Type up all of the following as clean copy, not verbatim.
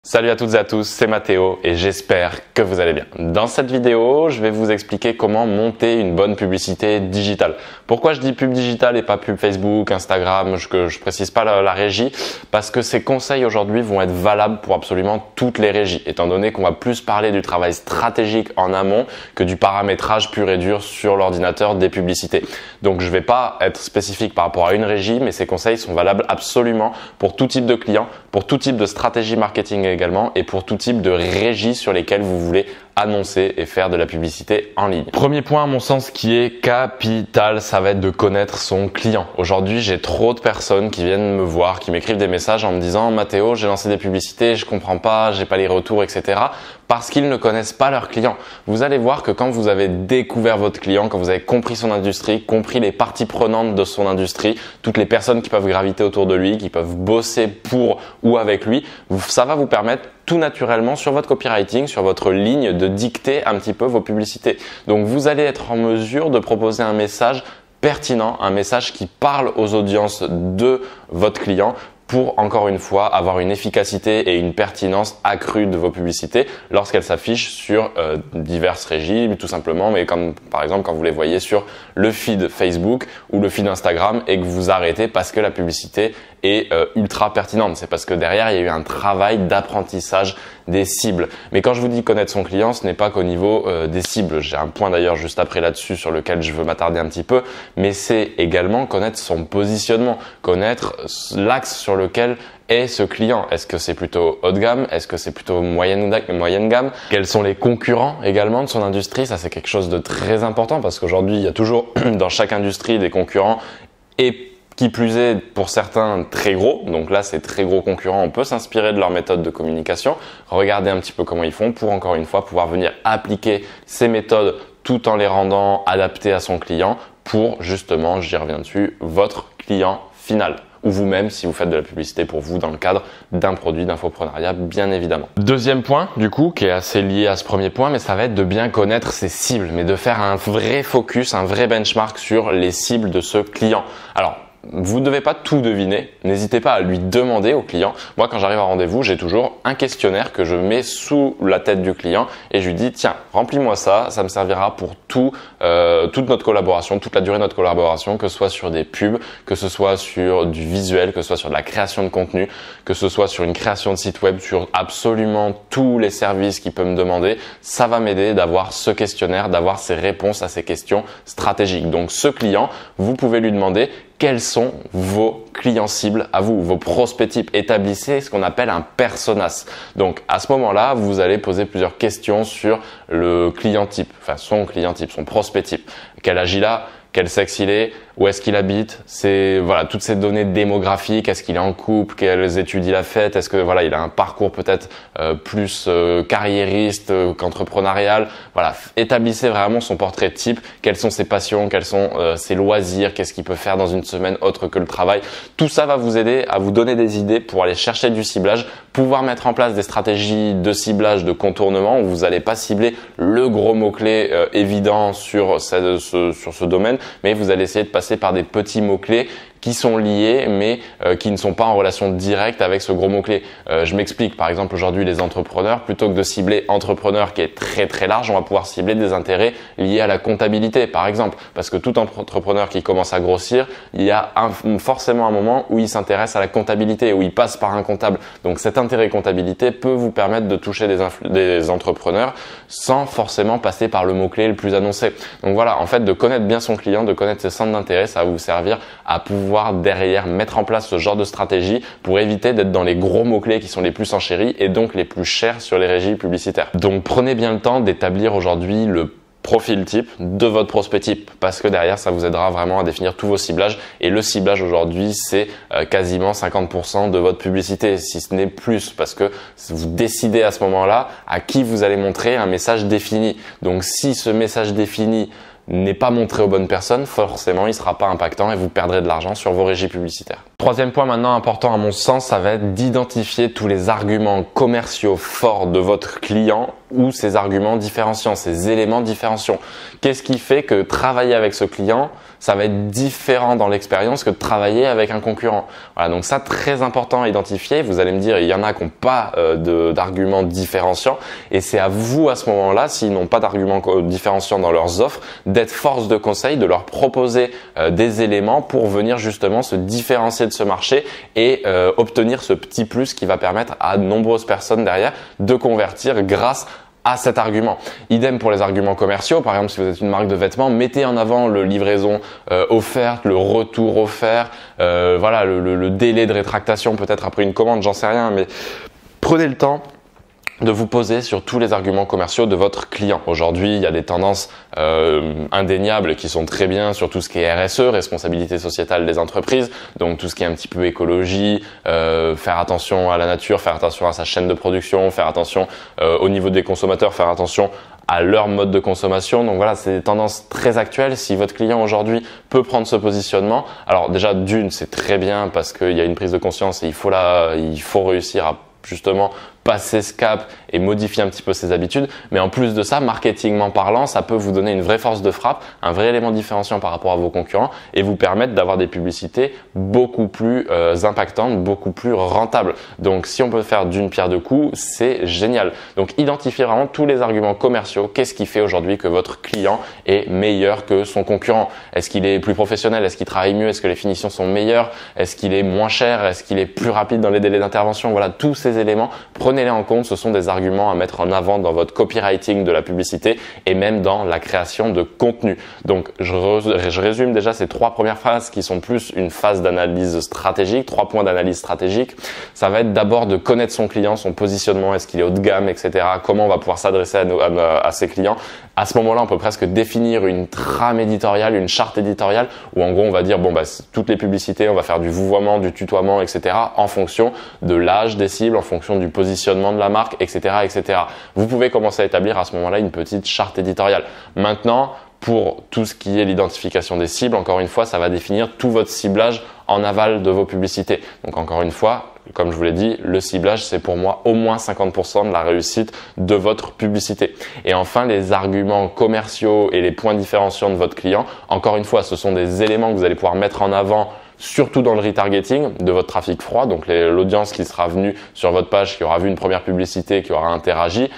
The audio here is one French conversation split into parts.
Salut à toutes et à tous, c'est Mathéo et j'espère que vous allez bien. Dans cette vidéo, je vais vous expliquer comment monter une bonne publicité digitale. Pourquoi je dis pub digitale et pas pub Facebook, Instagram, je précise pas la régie, parce que ces conseils aujourd'hui vont être valables pour absolument toutes les régies, étant donné qu'on va plus parler du travail stratégique en amont que du paramétrage pur et dur sur l'ordinateur des publicités. Donc je vais pas être spécifique par rapport à une régie, mais ces conseils sont valables absolument pour tout type de client, pour tout type de stratégie marketing également et pour tout type de régie sur lesquelles vous voulez annoncer et faire de la publicité en ligne. Premier point à mon sens qui est capital, ça va être de connaître son client. Aujourd'hui, j'ai trop de personnes qui viennent me voir, qui m'écrivent des messages en me disant « Mathéo, j'ai lancé des publicités, je comprends pas, j'ai pas les retours, etc. » parce qu'ils ne connaissent pas leur client. Vous allez voir que quand vous avez découvert votre client, quand vous avez compris son industrie, compris les parties prenantes de son industrie, toutes les personnes qui peuvent graviter autour de lui, qui peuvent bosser pour ou avec lui, ça va vous permettre tout naturellement sur votre copywriting, sur votre ligne, de dicter un petit peu vos publicités. Donc vous allez être en mesure de proposer un message pertinent, un message qui parle aux audiences de votre client pour, encore une fois, avoir une efficacité et une pertinence accrue de vos publicités lorsqu'elles s'affichent sur diverses régies, tout simplement, mais comme par exemple quand vous les voyez sur le feed Facebook ou le feed Instagram et que vous arrêtez parce que la publicité est ultra pertinente. C'est parce que derrière, il y a eu un travail d'apprentissage des cibles. Mais quand je vous dis connaître son client, ce n'est pas qu'au niveau des cibles. J'ai un point d'ailleurs juste après là-dessus sur lequel je veux m'attarder un petit peu, mais c'est également connaître son positionnement, connaître l'axe sur lequel est ce client. Est-ce que c'est plutôt haut de gamme? Est-ce que c'est plutôt moyenne gamme? Quels sont les concurrents également de son industrie? Ça, c'est quelque chose de très important parce qu'aujourd'hui, il y a toujours dans chaque industrie des concurrents et qui plus est, pour certains, très gros. Donc là, ces très gros concurrents, on peut s'inspirer de leur méthode de communication, regarder un petit peu comment ils font pour, encore une fois, pouvoir venir appliquer ces méthodes tout en les rendant adaptées à son client pour, justement, j'y reviens dessus, votre client final. Ou vous-même si vous faites de la publicité pour vous dans le cadre d'un produit d'infoprenariat, bien évidemment. Deuxième point, du coup, qui est assez lié à ce premier point, mais ça va être de bien connaître ses cibles, mais de faire un vrai focus, un vrai benchmark sur les cibles de ce client. Alors, vous ne devez pas tout deviner, n'hésitez pas à lui demander au client. Moi, quand j'arrive à rendez-vous, j'ai toujours un questionnaire que je mets sous la tête du client et je lui dis tiens, remplis-moi ça, ça me servira pour toute notre collaboration, toute la durée de notre collaboration, que ce soit sur des pubs, que ce soit sur du visuel, que ce soit sur de la création de contenu, que ce soit sur une création de site web, sur absolument tous les services qu'il peut me demander. Ça va m'aider d'avoir ce questionnaire, d'avoir ces réponses à ces questions stratégiques. Donc ce client, vous pouvez lui demander quels sont vos clients cibles à vous, vos prospects types. Établissez ce qu'on appelle un personas. Donc à ce moment-là, vous allez poser plusieurs questions sur le client type, enfin son client type, son prospect type. Quel âge il a? Quel sexe il est, où est-ce qu'il habite, c'est voilà toutes ces données démographiques, est-ce qu'il est en couple, quelles études il a faites, est-ce que voilà il a un parcours peut-être plus carriériste qu'entrepreneurial. Voilà, établissez vraiment son portrait type, quelles sont ses passions, quels sont ses loisirs, qu'est-ce qu'il peut faire dans une semaine autre que le travail. Tout ça va vous aider à vous donner des idées pour aller chercher du ciblage, pouvoir mettre en place des stratégies de ciblage, de contournement où vous n'allez pas cibler le gros mot-clé évident sur ce domaine, mais vous allez essayer de passer par des petits mots-clés qui sont liés mais qui ne sont pas en relation directe avec ce gros mot-clé. Je m'explique, par exemple aujourd'hui les entrepreneurs, plutôt que de cibler entrepreneur qui est très très large, on va pouvoir cibler des intérêts liés à la comptabilité par exemple, parce que tout entrepreneur qui commence à grossir, il y a forcément un moment où il s'intéresse à la comptabilité, où il passe par un comptable. Donc cet intérêt comptabilité peut vous permettre de toucher des entrepreneurs sans forcément passer par le mot-clé le plus annoncé. Donc voilà, en fait de connaître bien son client, de connaître ses centres d'intérêt, ça va vous servir à pouvoir derrière mettre en place ce genre de stratégie pour éviter d'être dans les gros mots-clés qui sont les plus enchéris et donc les plus chers sur les régies publicitaires. Donc prenez bien le temps d'établir aujourd'hui le profil type de votre prospect type parce que derrière ça vous aidera vraiment à définir tous vos ciblages et le ciblage aujourd'hui c'est quasiment 50% de votre publicité si ce n'est plus parce que vous décidez à ce moment-là à qui vous allez montrer un message défini. Donc si ce message défini n'est pas montré aux bonnes personnes, forcément il ne sera pas impactant et vous perdrez de l'argent sur vos régies publicitaires. Troisième point maintenant important à mon sens, ça va être d'identifier tous les arguments commerciaux forts de votre client ou ces arguments différenciants, ces éléments différenciants. Qu'est-ce qui fait que travailler avec ce client, ça va être différent dans l'expérience que de travailler avec un concurrent. Voilà, donc ça, très important à identifier. Vous allez me dire, il y en a qui n'ont pas d'arguments différenciants et c'est à vous à ce moment-là, s'ils n'ont pas d'arguments différenciants dans leurs offres, d'être force de conseil, de leur proposer des éléments pour venir justement se différencier de ce marché et obtenir ce petit plus qui va permettre à de nombreuses personnes derrière de convertir grâce à cet argument. Idem pour les arguments commerciaux. Par exemple, si vous êtes une marque de vêtements, mettez en avant le livraison offerte, le retour offert, voilà, le délai de rétractation peut-être après une commande, j'en sais rien, mais prenez le temps de vous poser sur tous les arguments commerciaux de votre client. Aujourd'hui, il y a des tendances indéniables qui sont très bien sur tout ce qui est RSE, responsabilité sociétale des entreprises, donc tout ce qui est un petit peu écologie, faire attention à la nature, faire attention à sa chaîne de production, faire attention au niveau des consommateurs, faire attention à leur mode de consommation. Donc voilà, c'est des tendances très actuelles. Si votre client aujourd'hui peut prendre ce positionnement, alors déjà d'une, c'est très bien parce qu'il y a une prise de conscience et il faut réussir à justement passer ce cap et modifier un petit peu ses habitudes. Mais en plus de ça, marketingment parlant, ça peut vous donner une vraie force de frappe, un vrai élément différenciant par rapport à vos concurrents et vous permettre d'avoir des publicités beaucoup plus impactantes, beaucoup plus rentables. Donc si on peut faire d'une pierre deux coups, c'est génial. Donc identifiez vraiment tous les arguments commerciaux. Qu'est-ce qui fait aujourd'hui que votre client est meilleur que son concurrent? Est-ce qu'il est plus professionnel? Est-ce qu'il travaille mieux? Est-ce que les finitions sont meilleures? Est-ce qu'il est moins cher? Est-ce qu'il est plus rapide dans les délais d'intervention? Voilà, tous ces éléments, prenez-les en compte. Ce sont des arguments à mettre en avant dans votre copywriting de la publicité et même dans la création de contenu. Donc, je résume déjà ces trois premières phases qui sont plus une phase d'analyse stratégique, 3 points d'analyse stratégique. Ça va être d'abord de connaître son client, son positionnement, est-ce qu'il est haut de gamme, etc. Comment on va pouvoir s'adresser à ses clients. À ce moment-là, on peut presque définir une trame éditoriale, une charte éditoriale où en gros, on va dire, bon, bah, toutes les publicités, on va faire du vouvoiement, du tutoiement, etc. en fonction de l'âge des cibles, en fonction du positionnement de la marque, etc., etc. Vous pouvez commencer à établir à ce moment-là une petite charte éditoriale. Maintenant, pour tout ce qui est l'identification des cibles, encore une fois, ça va définir tout votre ciblage en aval de vos publicités. Donc encore une fois, comme je vous l'ai dit, le ciblage, c'est pour moi au moins 50% de la réussite de votre publicité. Et enfin, les arguments commerciaux et les points différenciants de votre client, encore une fois, ce sont des éléments que vous allez pouvoir mettre en avant surtout dans le retargeting de votre trafic froid, donc l'audience qui sera venue sur votre page, qui aura vu une première publicité, qui aura interagi,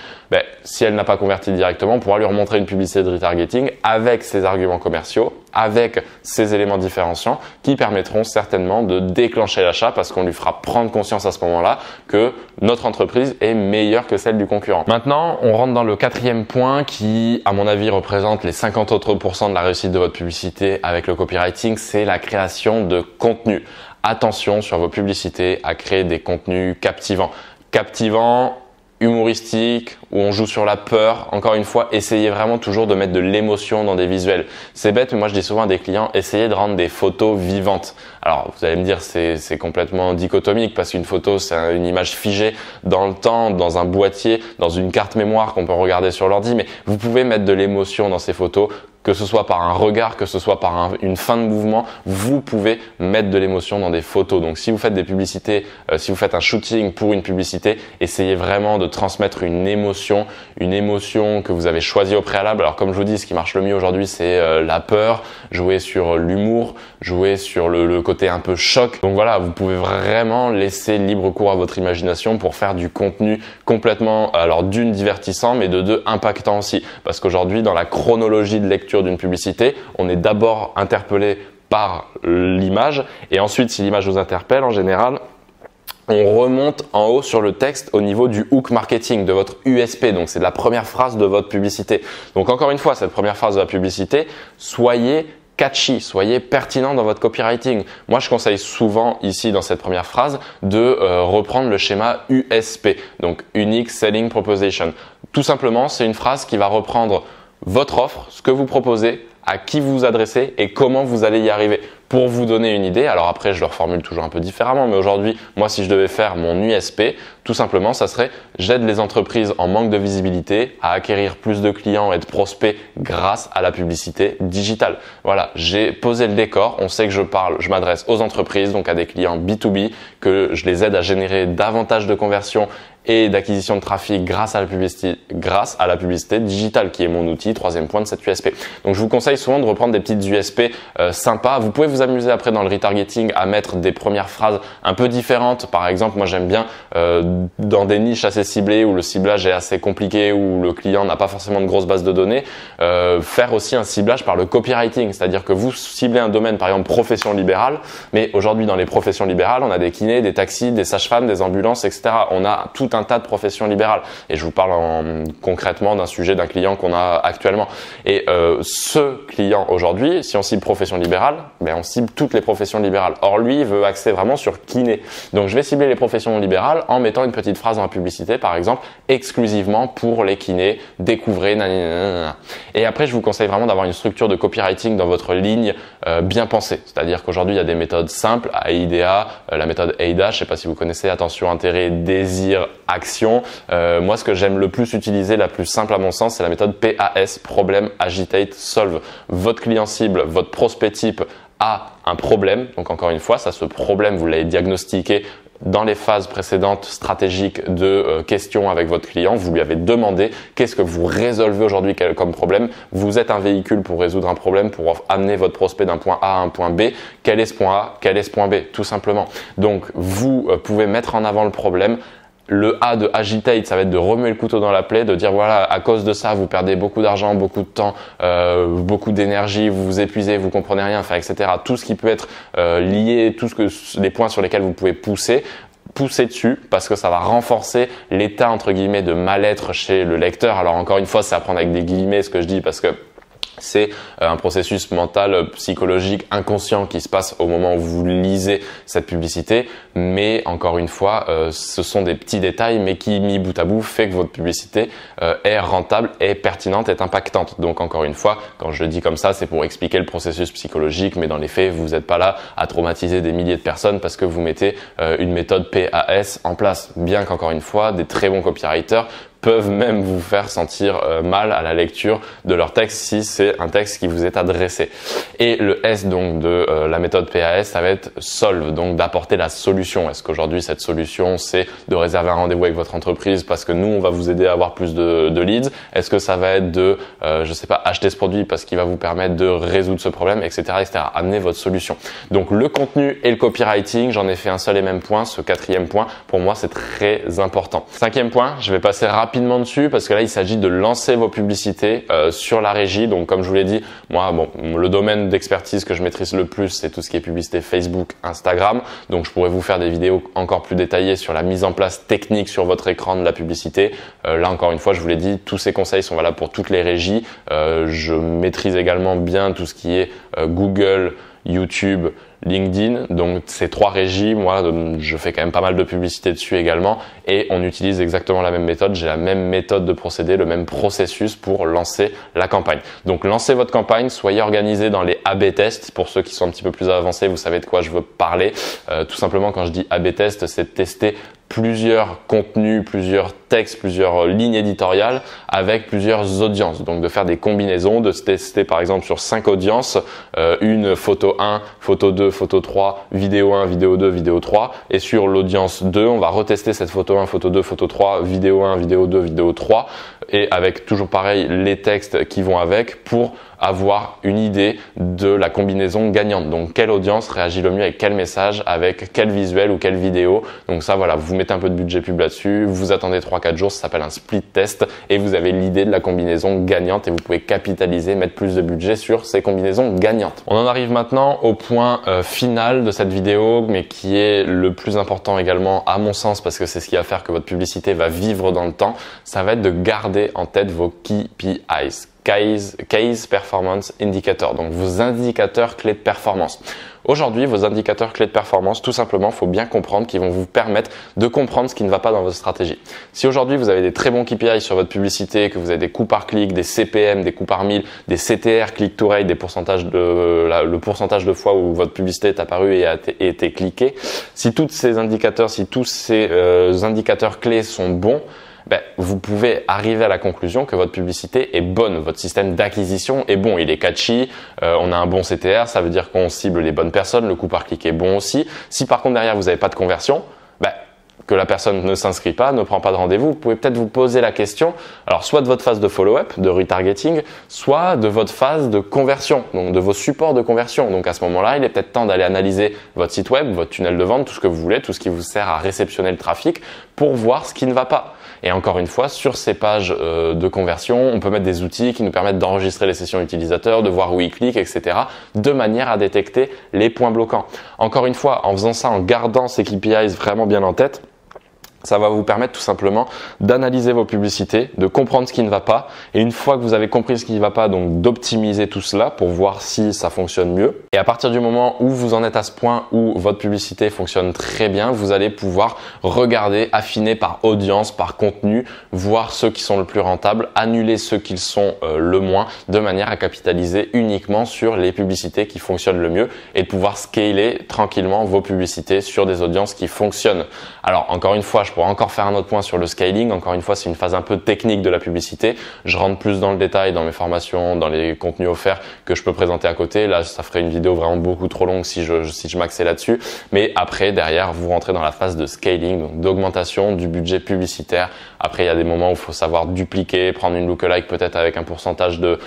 si elle n'a pas converti directement, on pourra lui remontrer une publicité de retargeting avec ses arguments commerciaux, avec ces éléments différenciants qui permettront certainement de déclencher l'achat parce qu'on lui fera prendre conscience à ce moment-là que notre entreprise est meilleure que celle du concurrent. Maintenant, on rentre dans le 4e point qui, à mon avis, représente les 50 autres % de la réussite de votre publicité avec le copywriting, c'est la création de contenu. Attention sur vos publicités à créer des contenus captivants. Captivants, humoristique, où on joue sur la peur. Encore une fois, essayez vraiment toujours de mettre de l'émotion dans des visuels. C'est bête, mais moi je dis souvent à des clients, essayez de rendre des photos vivantes. Alors vous allez me dire c'est complètement dichotomique parce qu'une photo c'est une image figée dans le temps, dans un boîtier, dans une carte mémoire qu'on peut regarder sur l'ordi, mais vous pouvez mettre de l'émotion dans ces photos. Que ce soit par un regard, que ce soit par une fin de mouvement, vous pouvez mettre de l'émotion dans des photos. Donc si vous faites des publicités, si vous faites un shooting pour une publicité, essayez vraiment de transmettre une émotion que vous avez choisie au préalable. Alors comme je vous dis, ce qui marche le mieux aujourd'hui, c'est la peur, jouer sur l'humour, jouer sur le côté un peu choc. Donc voilà, vous pouvez vraiment laisser libre cours à votre imagination pour faire du contenu complètement, alors d'une divertissant, mais de deux impactant aussi. Parce qu'aujourd'hui, dans la chronologie de lecture d'une publicité, on est d'abord interpellé par l'image et ensuite si l'image vous interpelle en général, on remonte en haut sur le texte au niveau du hook marketing, de votre USP. Donc c'est la première phrase de votre publicité. Donc encore une fois, cette première phrase de la publicité, soyez catchy, soyez pertinent dans votre copywriting. Moi, je conseille souvent ici dans cette première phrase de reprendre le schéma USP, donc Unique Selling Proposition. Tout simplement, c'est une phrase qui va reprendre votre offre, ce que vous proposez, à qui vous vous adressez et comment vous allez y arriver. Pour vous donner une idée, alors après je le reformule toujours un peu différemment, mais aujourd'hui, moi si je devais faire mon USP, tout simplement, ça serait j'aide les entreprises en manque de visibilité à acquérir plus de clients et de prospects grâce à la publicité digitale. Voilà, j'ai posé le décor, on sait que je m'adresse aux entreprises, donc à des clients B2B, que je les aide à générer davantage de conversions et d'acquisition de trafic grâce à la publicité digitale qui est mon outil, troisième point de cette USP. Donc je vous conseille souvent de reprendre des petites USP sympas. Vous pouvez vous amuser après dans le retargeting à mettre des premières phrases un peu différentes. Par exemple, moi j'aime bien dans des niches assez ciblées où le ciblage est assez compliqué, où le client n'a pas forcément de grosses bases de données, faire aussi un ciblage par le copywriting. C'est-à-dire que vous ciblez un domaine, par exemple profession libérale, mais aujourd'hui dans les professions libérales, on a des kinés, des taxis, des sages-femmes, des ambulances, etc. On a tout un tas de professions libérales et je vous parle concrètement d'un sujet d'un client qu'on a actuellement et ce client aujourd'hui, si on cible profession libérale, ben on cible toutes les professions libérales. Or lui il veut axer vraiment sur kiné, donc je vais cibler les professions libérales en mettant une petite phrase dans la publicité, par exemple exclusivement pour les kinés, découvrez nanana. Et après je vous conseille vraiment d'avoir une structure de copywriting dans votre ligne bien pensée, c'est-à-dire qu'aujourd'hui il y a des méthodes simples, AIDA, la méthode AIDA, je sais pas si vous connaissez, attention, intérêt, désir, action. Moi, ce que j'aime le plus utiliser, la plus simple à mon sens, c'est la méthode PAS, Problem, Agitate, Solve. Votre client cible, votre prospect type a un problème. Donc encore une fois, ça, ce problème, vous l'avez diagnostiqué dans les phases précédentes stratégiques de questions avec votre client. Vous lui avez demandé qu'est-ce que vous résolvez aujourd'hui comme problème. Vous êtes un véhicule pour résoudre un problème, pour amener votre prospect d'un point A à un point B. Quel est ce point A? Quel est ce point B? Tout simplement. Donc, vous pouvez mettre en avant le problème. Le A de agitate, ça va être de remuer le couteau dans la plaie, de dire voilà, à cause de ça, vous perdez beaucoup d'argent, beaucoup de temps, beaucoup d'énergie, vous vous épuisez, vous comprenez rien, enfin, etc. Tout ce qui peut être lié, les points sur lesquels vous pouvez pousser dessus parce que ça va renforcer l'état entre guillemets de mal-être chez le lecteur. Alors encore une fois, c'est à prendre avec des guillemets ce que je dis parce que c'est un processus mental, psychologique, inconscient qui se passe au moment où vous lisez cette publicité. Mais encore une fois, ce sont des petits détails, mais qui, mis bout à bout, fait que votre publicité est rentable, est pertinente, est impactante. Donc encore une fois, quand je le dis comme ça, c'est pour expliquer le processus psychologique, mais dans les faits, vous n'êtes pas là à traumatiser des milliers de personnes parce que vous mettez une méthode PAS en place. Bien qu'encore une fois, des très bons copywriters peuvent même vous faire sentir mal à la lecture de leur texte si c'est un texte qui vous est adressé. Et le S donc de la méthode PAS, ça va être solve, donc d'apporter la solution. Est-ce qu'aujourd'hui cette solution c'est de réserver un rendez-vous avec votre entreprise parce que nous on va vous aider à avoir plus de leads? Est-ce que ça va être de je sais pas, acheter ce produit parce qu'il va vous permettre de résoudre ce problème, etc., etc. Amener votre solution. Donc le contenu et le copywriting, j'en ai fait un seul et même point. Ce quatrième point pour moi c'est très important. Cinquième point, je vais passer rapidement dessus parce que là il s'agit de lancer vos publicités sur la régie. Donc comme je vous l'ai dit, moi le domaine d'expertise que je maîtrise le plus c'est tout ce qui est publicité Facebook, Instagram. Donc je pourrais vous faire des vidéos encore plus détaillées sur la mise en place technique sur votre écran de la publicité. Là encore une fois je vous l'ai dit, tous ces conseils sont valables pour toutes les régies. Je maîtrise également bien tout ce qui est Google, YouTube, LinkedIn, donc ces trois régies, moi je fais quand même pas mal de publicité dessus également et on utilise exactement la même méthode, j'ai la même méthode de procédé, le même processus pour lancer la campagne. Donc lancez votre campagne, soyez organisé dans les A/B tests. Pour ceux qui sont un petit peu plus avancés, vous savez de quoi je veux parler. Tout simplement quand je dis A/B test, c'est de tester plusieurs contenus, plusieurs textes, plusieurs lignes éditoriales avec plusieurs audiences. Donc de faire des combinaisons, de se tester par exemple sur 5 audiences, une photo 1, photo 2, photo 3, vidéo 1, vidéo 2, vidéo 3. Et sur l'audience 2, on va retester cette photo 1, photo 2, photo 3, vidéo 1, vidéo 2, vidéo 3. Et avec toujours pareil les textes qui vont avec pour avoir une idée de la combinaison gagnante. Donc quelle audience réagit le mieux avec quel message, avec quel visuel ou quelle vidéo. Donc ça voilà, vous mettez un peu de budget pub là-dessus, vous attendez 3-4 jours, ça s'appelle un split test et vous avez l'idée de la combinaison gagnante et vous pouvez capitaliser, mettre plus de budget sur ces combinaisons gagnantes. On en arrive maintenant au point final de cette vidéo, mais qui est le plus important également à mon sens parce que c'est ce qui va faire que votre publicité va vivre dans le temps. Ça va être de garder en tête vos KPIs. Case Performance Indicator, donc vos indicateurs clés de performance. Aujourd'hui, vos indicateurs clés de performance, tout simplement, il faut bien comprendre qu'ils vont vous permettre de comprendre ce qui ne va pas dans votre stratégie. Si aujourd'hui, vous avez des très bons KPI sur votre publicité, que vous avez des coûts par clic, des CPM, des coûts par 1000, des CTR, click to rate, le pourcentage de fois où votre publicité est apparue et a été cliquée, si tous ces indicateurs clés sont bons, vous pouvez arriver à la conclusion que votre publicité est bonne, votre système d'acquisition est bon, il est catchy, on a un bon CTR, ça veut dire qu'on cible les bonnes personnes, le coût par clic est bon aussi. Si par contre derrière vous n'avez pas de conversion, que la personne ne s'inscrit pas, ne prend pas de rendez-vous, vous pouvez peut-être vous poser la question, alors soit de votre phase de follow-up, de retargeting, soit de votre phase de conversion, donc de vos supports de conversion. Donc à ce moment-là, il est peut-être temps d'aller analyser votre site web, votre tunnel de vente, tout ce que vous voulez, tout ce qui vous sert à réceptionner le trafic pour voir ce qui ne va pas. Et encore une fois, sur ces pages de conversion, on peut mettre des outils qui nous permettent d'enregistrer les sessions utilisateurs, de voir où ils cliquent, etc. de manière à détecter les points bloquants. Encore une fois, en faisant ça, en gardant ces KPIs vraiment bien en tête, ça va vous permettre tout simplement d'analyser vos publicités, de comprendre ce qui ne va pas et une fois que vous avez compris ce qui ne va pas, donc d'optimiser tout cela pour voir si ça fonctionne mieux. Et à partir du moment où vous en êtes à ce point où votre publicité fonctionne très bien, vous allez pouvoir regarder, affiner par audience, par contenu, voir ceux qui sont le plus rentables, annuler ceux qui le sont le moins de manière à capitaliser uniquement sur les publicités qui fonctionnent le mieux et de pouvoir scaler tranquillement vos publicités sur des audiences qui fonctionnent. Alors encore une fois, je pourrais encore faire un autre point sur le scaling. Encore une fois, c'est une phase un peu technique de la publicité. Je rentre plus dans le détail dans mes formations, dans les contenus offerts que je peux présenter à côté. Là, ça ferait une vidéo vraiment beaucoup trop longue si je m'axais là-dessus. Mais après, derrière, vous rentrez dans la phase de scaling, donc d'augmentation du budget publicitaire. Après, il y a des moments où il faut savoir dupliquer, prendre une lookalike peut-être avec un pourcentage de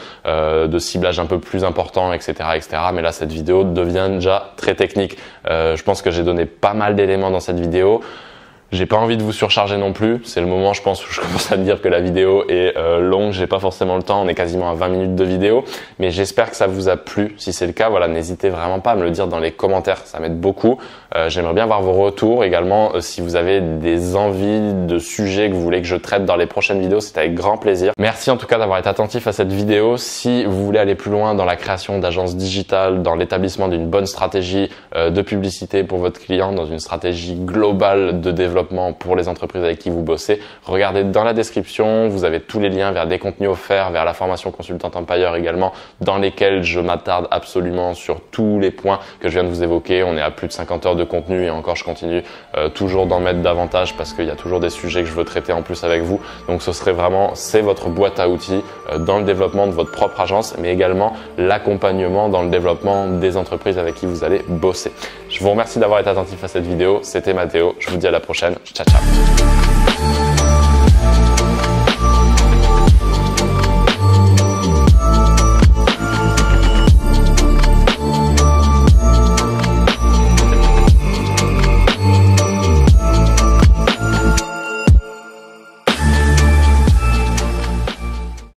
ciblage un peu plus important, etc., etc. Mais là, cette vidéo devient déjà très technique. Je pense que j'ai donné pas mal d'éléments dans cette vidéo. J'ai pas envie de vous surcharger non plus. C'est le moment, je pense, où je commence à me dire que la vidéo est longue. J'ai pas forcément le temps. On est quasiment à 20 minutes de vidéo. Mais j'espère que ça vous a plu. Si c'est le cas, voilà, n'hésitez vraiment pas à me le dire dans les commentaires. Ça m'aide beaucoup. J'aimerais bien voir vos retours également. Si vous avez des envies de sujets que vous voulez que je traite dans les prochaines vidéos, c'est avec grand plaisir. Merci en tout cas d'avoir été attentif à cette vidéo. Si vous voulez aller plus loin dans la création d'agences digitales, dans l'établissement d'une bonne stratégie de publicité pour votre client, dans une stratégie globale de développement pour les entreprises avec qui vous bossez, regardez dans la description, vous avez tous les liens vers des contenus offerts, vers la formation consultante employeur également, dans lesquels je m'attarde absolument sur tous les points que je viens de vous évoquer. On est à plus de 50 heures de contenu et encore je continue toujours d'en mettre davantage parce qu'il y a toujours des sujets que je veux traiter en plus avec vous. Donc ce serait vraiment, c'est votre boîte à outils dans le développement de votre propre agence, mais également l'accompagnement dans le développement des entreprises avec qui vous allez bosser. Je vous remercie d'avoir été attentif à cette vidéo. C'était Mathéo. Je vous dis à la prochaine. Ciao, ciao.